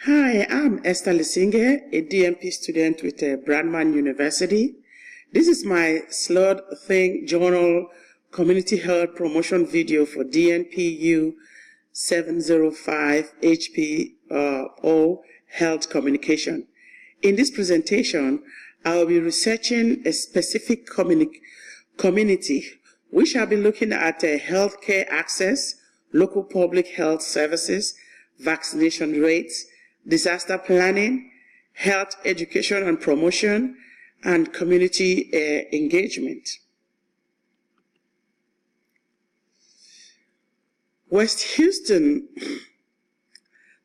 Hi, I'm Esther Lisinge, a DMP student with Brandman University. This is my Slot Thing Journal Community Health Promotion video for DNPU 705 HPO Health Communication. In this presentation, I will be researching a specific community. We shall be looking at healthcare access, local public health services, vaccination rates, disaster planning, health education and promotion, and community engagement. West Houston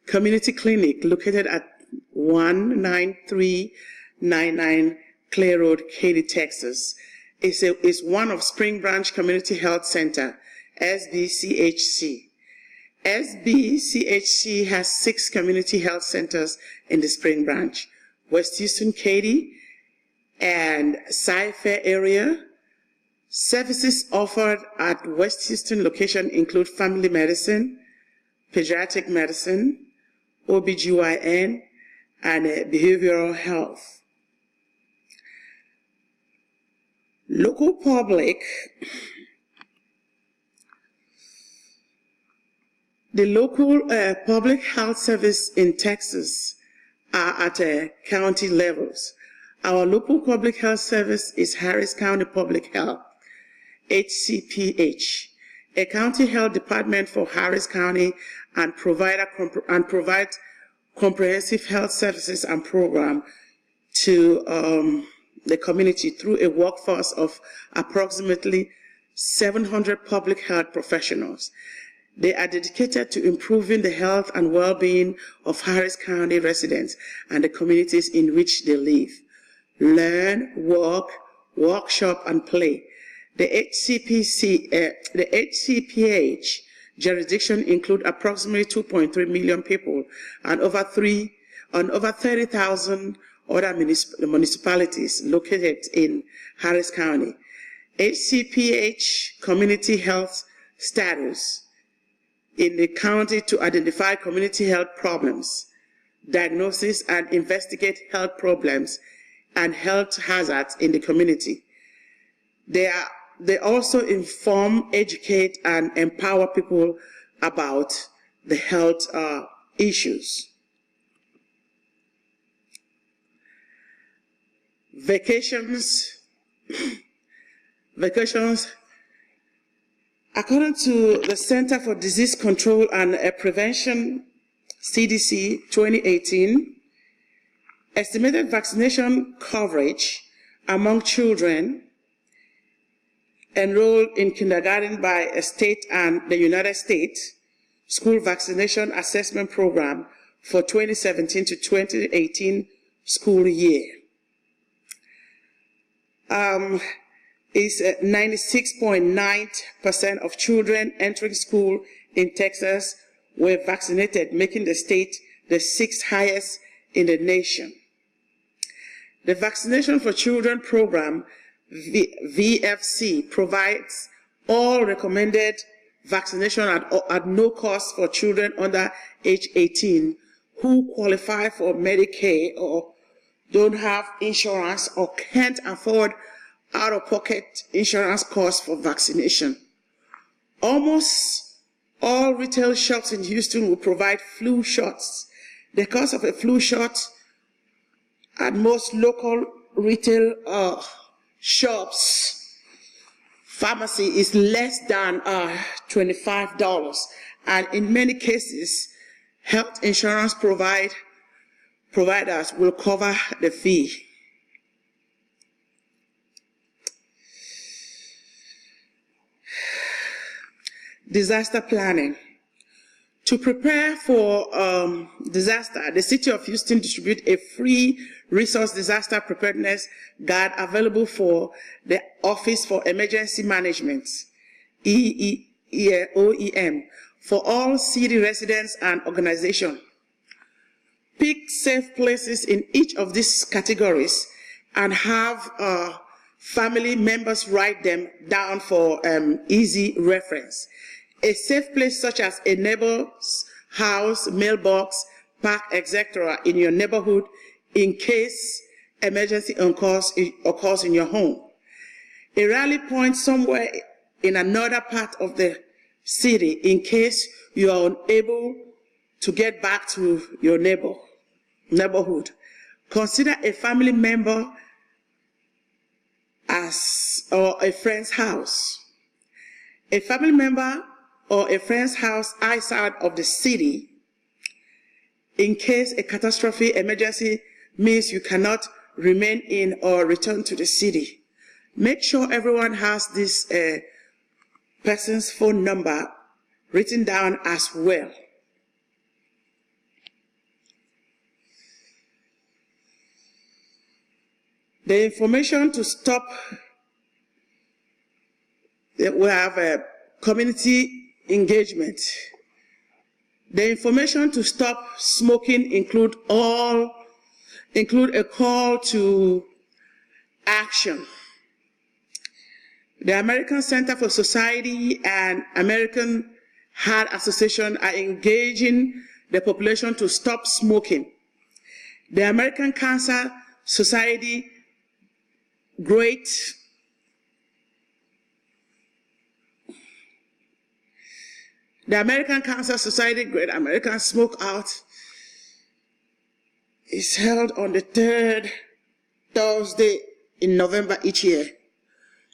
Community Clinic, located at 19399 Clay Road, Katy, Texas, is one of Spring Branch Community Health Center, SBCHC. SBCHC has 6 community health centers in the Spring Branch: West Houston, Katy, and Cy-Fair area. Services offered at West Houston location include family medicine, pediatric medicine, OBGYN, and behavioral health. Local public. The local public health service in Texas are at county levels. Our local public health service is Harris County Public Health, HCPH, a county health department for Harris County, and provides comprehensive health services and program to the community through a workforce of approximately 700 public health professionals. They are dedicated to improving the health and well-being of Harris County residents and the communities in which they live. Learn, work, workshop, and play. The HCPH jurisdiction include approximately 2.3 million people and over 30,000 other municipalities located in Harris County. HCPH community health status in the county to identify community health problems, diagnosis and investigate health problems and health hazards in the community. They also inform, educate, and empower people about the health issues. Vacations. According to the Center for Disease Control and Prevention, CDC 2018, estimated vaccination coverage among children enrolled in kindergarten by a state and the United States School Vaccination Assessment Program for 2017 to 2018 school year is 96.9% of children entering school in Texas were vaccinated, making the state the 6th highest in the nation. The Vaccination for Children program, VFC, provides all recommended vaccination at no cost for children under age 18 who qualify for Medicaid or don't have insurance or can't afford out-of-pocket insurance costs for vaccination. Almost all retail shops in Houston will provide flu shots. The cost of a flu shot at most local retail shops, pharmacy, is less than $25, and in many cases, health insurance providers will cover the fee. Disaster planning. To prepare for disaster, the City of Houston distributes a free resource disaster preparedness guide available for the Office for Emergency Management, OEM, for all city residents and organizations. Pick safe places in each of these categories and have family members write them down for easy reference. A safe place such as a neighbor's house, mailbox, park, etc. in your neighborhood in case emergency occurs in your home. A rally point somewhere in another part of the city in case you are unable to get back to your neighborhood. Consider a family member or a friend's house. A family member or a friend's house outside of the city in case a catastrophe emergency means you cannot remain in or return to the city. Make sure everyone has this person's phone number written down as well. The information to stop, we have a community engagement. The information to stop smoking include a call to action. The American Center for Society and American Heart Association are engaging the population to stop smoking. The American Cancer Society Great American Smoke Out is held on the third Thursday in November each year.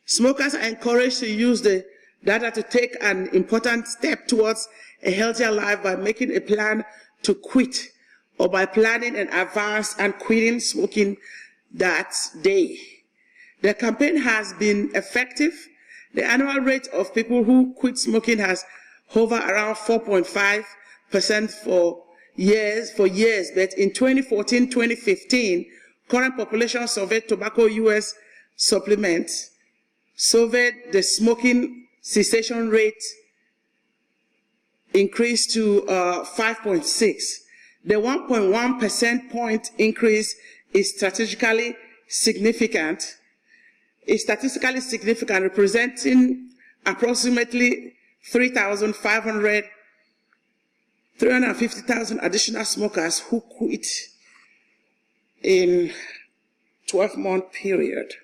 Smokers are encouraged to use the data to take an important step towards a healthier life by making a plan to quit or by planning in advance and quitting smoking that day. The campaign has been effective. The annual rate of people who quit smoking has hovered around 4.5% for years, but in 2014-2015, current population surveyed Tobacco US Supplement surveyed the smoking cessation rate increased to 5.6. The 1.1% point increase is statistically significant, representing approximately 350,000 additional smokers who quit in 12-month period.